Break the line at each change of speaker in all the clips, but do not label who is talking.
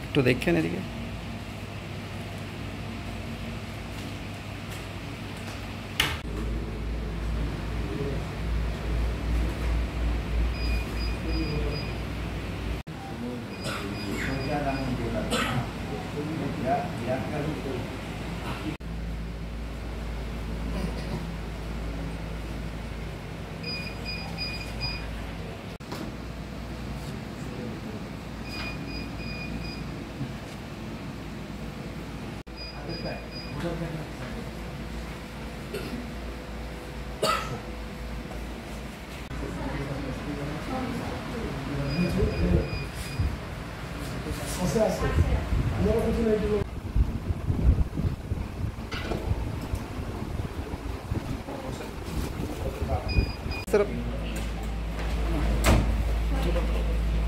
একটু দেখেন এদিকে।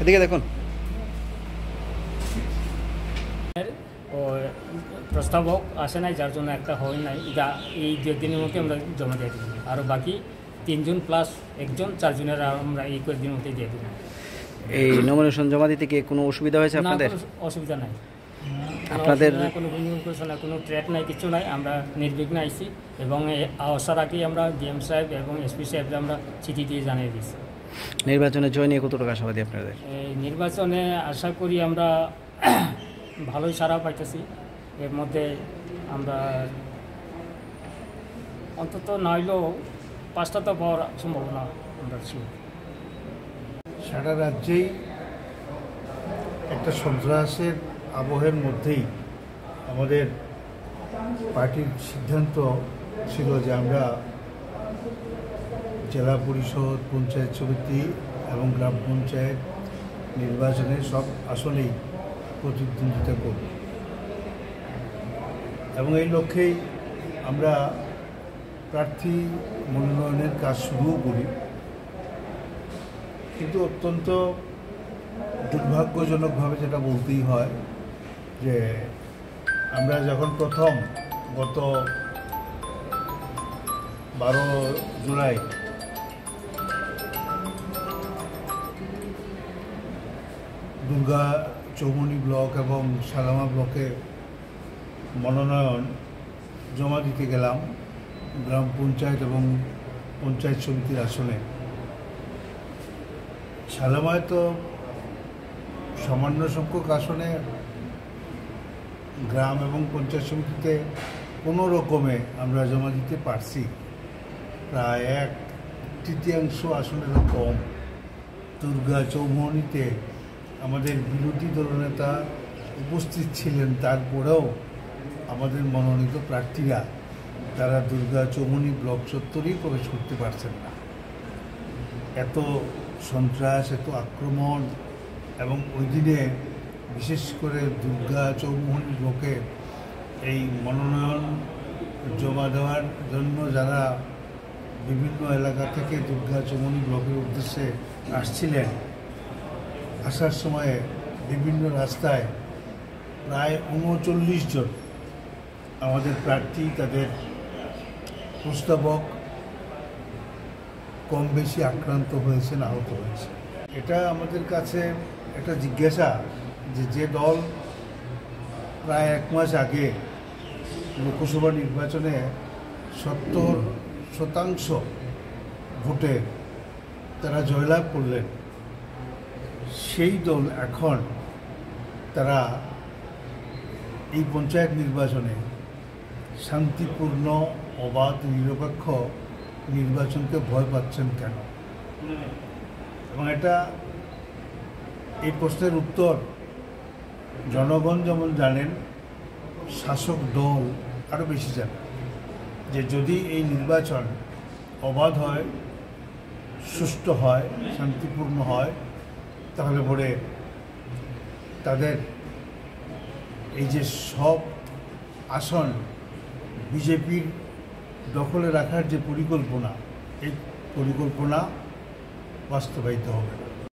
এদিকে দেখুন।
প্রস্তাবক আসে নাই, যার জন্য একটা হয় নাই। এই 2 দিনের মধ্যে আমরা জমা দিয়ে দেবো। আর বাকি 3 জন প্লাস 1 জন 4 জনের আমরা এই কয়েকদিনের মধ্যে দিয়ে দেবো।
এই নমিনেশন জমা দিতে কি কোনো অসুবিধা হয়েছে আপনাদের?
অসুবিধা নাই,
আপনাদের
কোনো না, কোনো ট্রেড নাই, কিছু নাই। আমরা নির্বিঘ্নে আইছি এবং আসার আগেই আমরা ডিএম সাহেব এবং এসপি সাহেব আমরা চিঠি দিয়ে জানিয়ে দিচ্ছি।
নির্বাচনে জয় নিয়ে কতটুকু আশাবাদী আপনাদের?
এই নির্বাচনে আশা করি আমরা ভালোই সাড়া পাইতেছি। এর মধ্যে আমরা অন্তত নইলেও 5টা তো পাওয়ার সম্ভাবনা আমরা ছিল।
সারা রাজ্যেই একটা সন্ত্রাসের আবহের মধ্যেই আমাদের পার্টির সিদ্ধান্ত ছিল যে আমরা জেলা পরিষদ, পঞ্চায়েত সমিতি এবং গ্রাম পঞ্চায়েত নির্বাচনের সব আসনেই প্রতিদ্বন্দ্বিতা করব এবং এই লক্ষ্যেই আমরা প্রার্থী মনোনয়নের কাজ শুরুও করি। কিন্তু অত্যন্ত দুর্ভাগ্যজনকভাবে যেটা বলতেই হয় যে আমরা যখন প্রথম গত 12 জুলাই দুর্গা চৌমনি ব্লক এবং সালামা ব্লকে মনোনয়ন জমা দিতে গেলাম গ্রাম পঞ্চায়েত এবং পঞ্চায়েত সমিতির আসনে, সালামায় তো সামান্য সংখ্যক আসনে গ্রাম এবং পঞ্চায়েত সমিতিতে কোনো রকমে আমরা জমা দিতে পারছি, প্রায় 1/3 আসনেরও কম। দুর্গা চৌমনিতে আমাদের বিরোধী দলনেতা উপস্থিত ছিলেন, তারপরেও আমাদের মনোনীত প্রার্থীরা তারা দুর্গা চৌমনি ব্লক চত্বরেই প্রবেশ করতে পারছেন না। এত সন্ত্রাস, এত আক্রমণ এবং ওই দিনে বিশেষ করে দুর্গা চৌমনি ব্লকে এই মনোনয়ন জমা দেওয়ার জন্য যারা বিভিন্ন এলাকা থেকে দুর্গা চৌমনি ব্লকের উদ্দেশ্যে আসছিলেন, আসার সময়ে বিভিন্ন রাস্তায় প্রায় 39 জন আমাদের প্রার্থী, তাদের প্রস্তাবক কম বেশি আক্রান্ত হয়েছেন, আহত হয়েছে। এটা আমাদের কাছে একটা জিজ্ঞাসা যে দল প্রায় 1 মাস আগে লোকসভা নির্বাচনে 70% ভোটে তারা জয়লাভ করলেন, সেই দল এখন তারা এই পঞ্চায়েত নির্বাচনে শান্তিপূর্ণ, অবাধ, নিরপেক্ষ নির্বাচনকে ভয় পাচ্ছেন কেন? এবং এই প্রশ্নের উত্তর জনগণ যেমন জানেন, শাসক দল আরও বেশি জানে। যে যদি এই নির্বাচন অবাধ হয়, সুষ্ঠু হয়, শান্তিপূর্ণ হয়, তাহলে পরে তাদের এই যে সব আসন বিজেপির দখলে রাখার যে পরিকল্পনা, এই পরিকল্পনা বাস্তবায়িত হবে না।